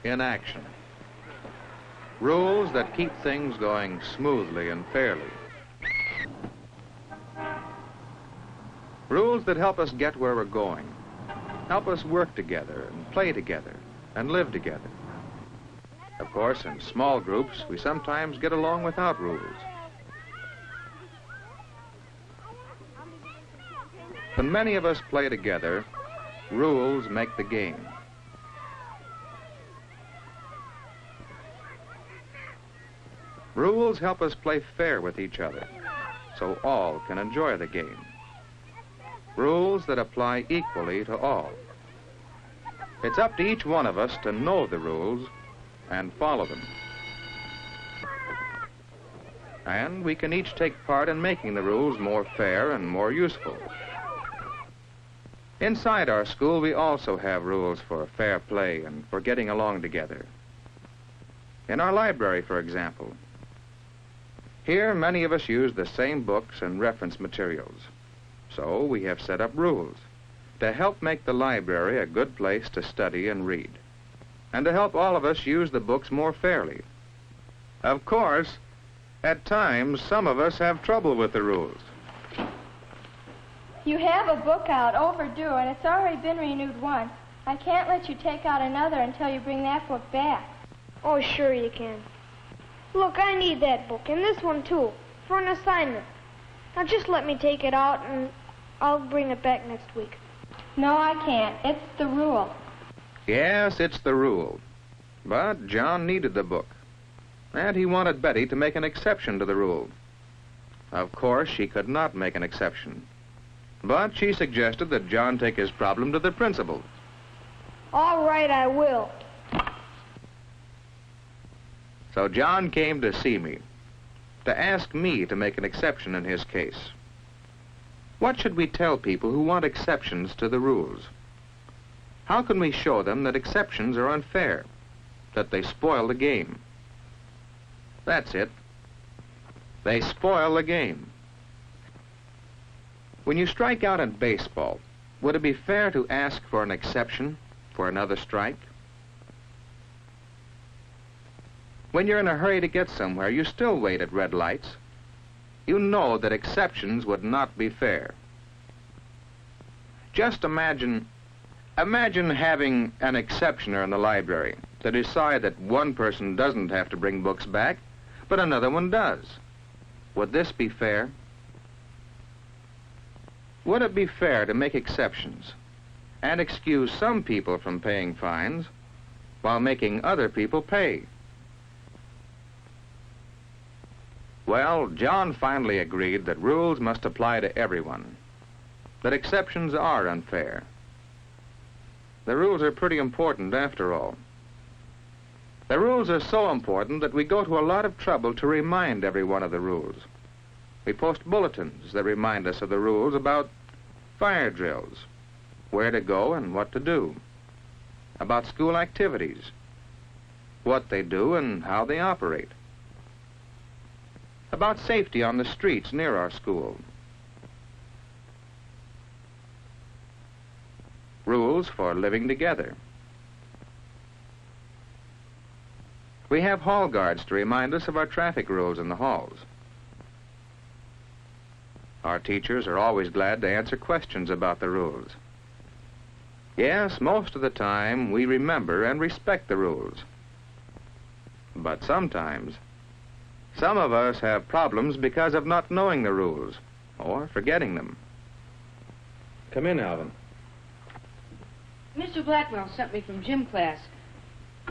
in action. Rules that keep things going smoothly and fairly. Rules that help us get where we're going, help us work together and play together and live together. Of course, in small groups, we sometimes get along without rules. When many of us play together, rules make the game. Rules help us play fair with each other, so all can enjoy the game. Rules that apply equally to all. It's up to each one of us to know the rules and follow them. And we can each take part in making the rules more fair and more useful. Inside our school, we also have rules for fair play and for getting along together. In our library, for example, here many of us use the same books and reference materials. So we have set up rules to help make the library a good place to study and read, and to help all of us use the books more fairly. Of course, at times, some of us have trouble with the rules. You have a book out, overdue, and it's already been renewed once. I can't let you take out another until you bring that book back. Oh, sure you can. Look, I need that book, and this one too, for an assignment. Now just let me take it out, and I'll bring it back next week. No, I can't. It's the rule. Yes, it's the rule. But John needed the book, and he wanted Betty to make an exception to the rule. Of course, she could not make an exception, but she suggested that John take his problem to the principal. All right, I will. So John came to see me, to ask me to make an exception in his case. What should we tell people who want exceptions to the rules? How can we show them that exceptions are unfair, that they spoil the game? That's it. They spoil the game. When you strike out in baseball, would it be fair to ask for an exception for another strike? When you're in a hurry to get somewhere, you still wait at red lights. You know that exceptions would not be fair. Just imagine having an exceptioner in the library to decide that one person doesn't have to bring books back, but another one does. Would this be fair? Would it be fair to make exceptions and excuse some people from paying fines while making other people pay? Well, John finally agreed that rules must apply to everyone, that exceptions are unfair. The rules are pretty important after all. The rules are so important that we go to a lot of trouble to remind everyone of the rules. We post bulletins that remind us of the rules about fire drills, where to go and what to do, about school activities, what they do and how they operate, about safety on the streets near our school, rules for living together. We have hall guards to remind us of our traffic rules in the halls. Our teachers are always glad to answer questions about the rules. Yes, most of the time we remember and respect the rules. But sometimes, some of us have problems because of not knowing the rules or forgetting them. Come in, Alvin. Mr. Blackwell sent me from gym class.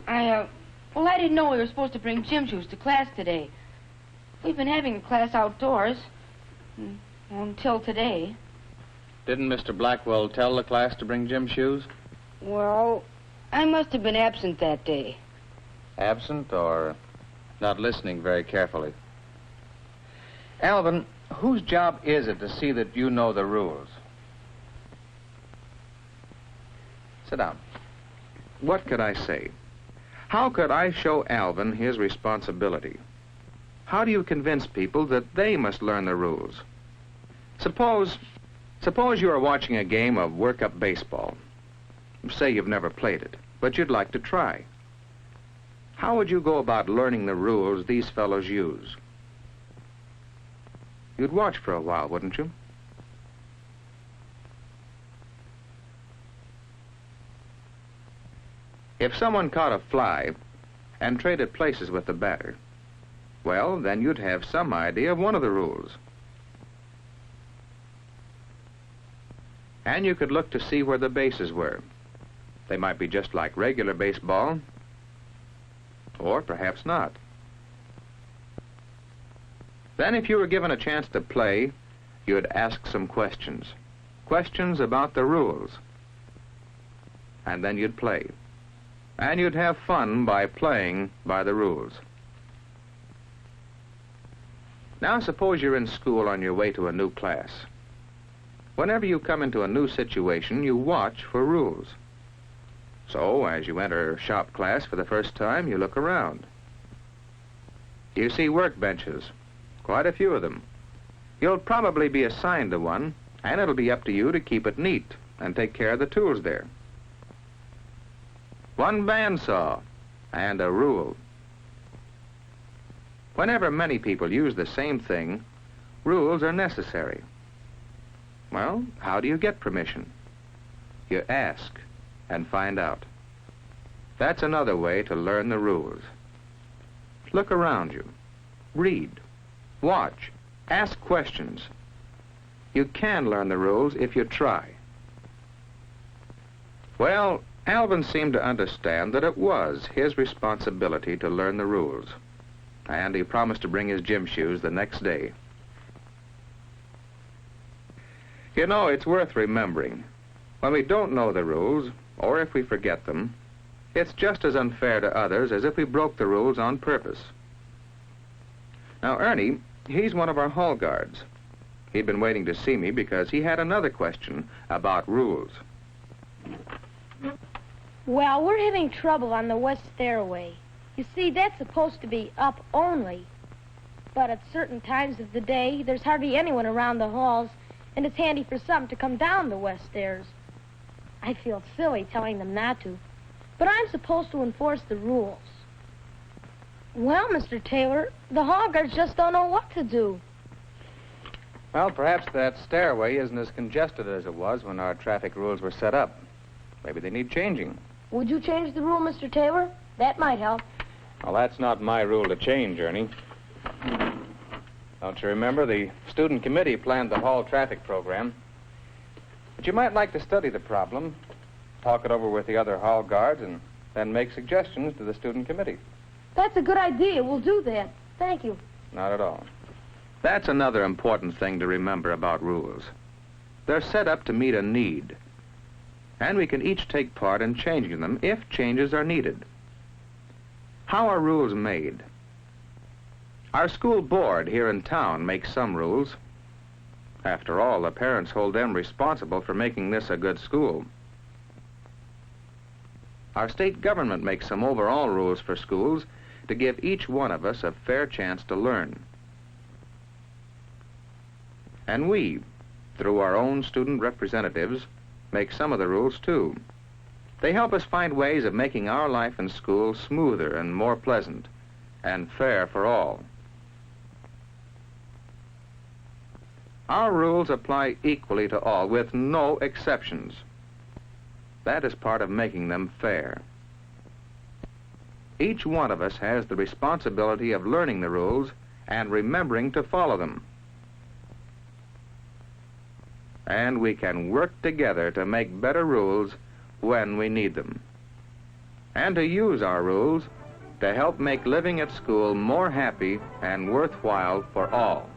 I didn't know we were supposed to bring gym shoes to class today. We've been having class outdoors until today. Didn't Mr. Blackwell tell the class to bring gym shoes? Well, I must have been absent that day. Absent or not listening very carefully? Alvin, whose job is it to see that you know the rules? Sit down. What could I say? How could I show Alvin his responsibility? How do you convince people that they must learn the rules? Suppose you are watching a game of work-up baseball. Say you've never played it, but you'd like to try. How would you go about learning the rules these fellows use? You'd watch for a while, wouldn't you? If someone caught a fly and traded places with the batter, well, then you'd have some idea of one of the rules. And you could look to see where the bases were. They might be just like regular baseball, or perhaps not. Then if you were given a chance to play, you'd ask some questions. Questions about the rules. And then you'd play. And you'd have fun by playing by the rules. Now suppose you're in school on your way to a new class. Whenever you come into a new situation, you watch for rules. So, as you enter shop class for the first time, you look around. You see workbenches, quite a few of them. You'll probably be assigned to one, and it'll be up to you to keep it neat and take care of the tools there. One bandsaw and a rule. Whenever many people use the same thing, rules are necessary. Well, how do you get permission? You ask and find out. That's another way to learn the rules. Look around you. Read. Watch. Ask questions. You can learn the rules if you try. Well, Alvin seemed to understand that it was his responsibility to learn the rules, and he promised to bring his gym shoes the next day. You know, it's worth remembering. When we don't know the rules, or if we forget them, it's just as unfair to others as if we broke the rules on purpose. Now, Ernie, he's one of our hall guards. He'd been waiting to see me because he had another question about rules. Well, we're having trouble on the west stairway. You see, that's supposed to be up only. But at certain times of the day, there's hardly anyone around the halls, and it's handy for some to come down the west stairs. I feel silly telling them not to, but I'm supposed to enforce the rules. Well, Mr. Taylor, the hall guards just don't know what to do. Well, perhaps that stairway isn't as congested as it was when our traffic rules were set up. Maybe they need changing. Would you change the rule, Mr. Taylor? That might help. Well, that's not my rule to change, Ernie. Don't you remember, the student committee planned the hall traffic program? But you might like to study the problem, talk it over with the other hall guards, and then make suggestions to the student committee. That's a good idea. We'll do that. Thank you. Not at all. That's another important thing to remember about rules. They're set up to meet a need, and we can each take part in changing them if changes are needed. How are rules made? Our school board here in town makes some rules. After all, the parents hold them responsible for making this a good school. Our state government makes some overall rules for schools to give each one of us a fair chance to learn. And we, through our own student representatives, make some of the rules too. They help us find ways of making our life in school smoother and more pleasant and fair for all. Our rules apply equally to all, with no exceptions. That is part of making them fair. Each one of us has the responsibility of learning the rules and remembering to follow them. And we can work together to make better rules when we need them, and to use our rules to help make living at school more happy and worthwhile for all.